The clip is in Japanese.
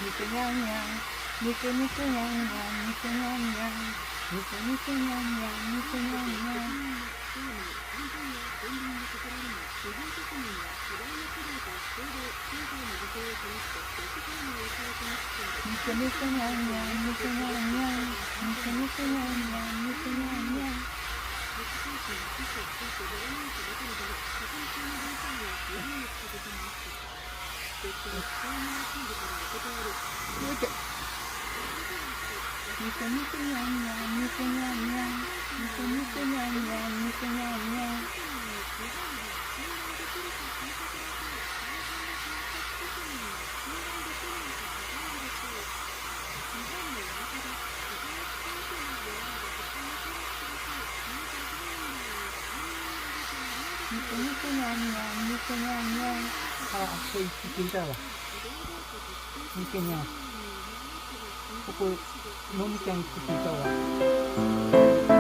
肉にゃんにゃん、肉にゃんにゃん、肉にゃんにゃん、肉にゃんにゃん、肉にゃんにゃん。肉にゃんにゃん、肉にゃんにゃん、肉にゃんにゃん、肉にゃんにゃん、肉にゃんにゃん。肉にゃんにゃん、肉にゃんにゃん、肉にゃんにゃん、肉にゃんにゃん、肉にゃんにゃん。肉にゃんにゃん、肉にゃんにゃん。あ、これ一匹いたわ。肉にゃん。ここ、のみちゃん一匹いたわ。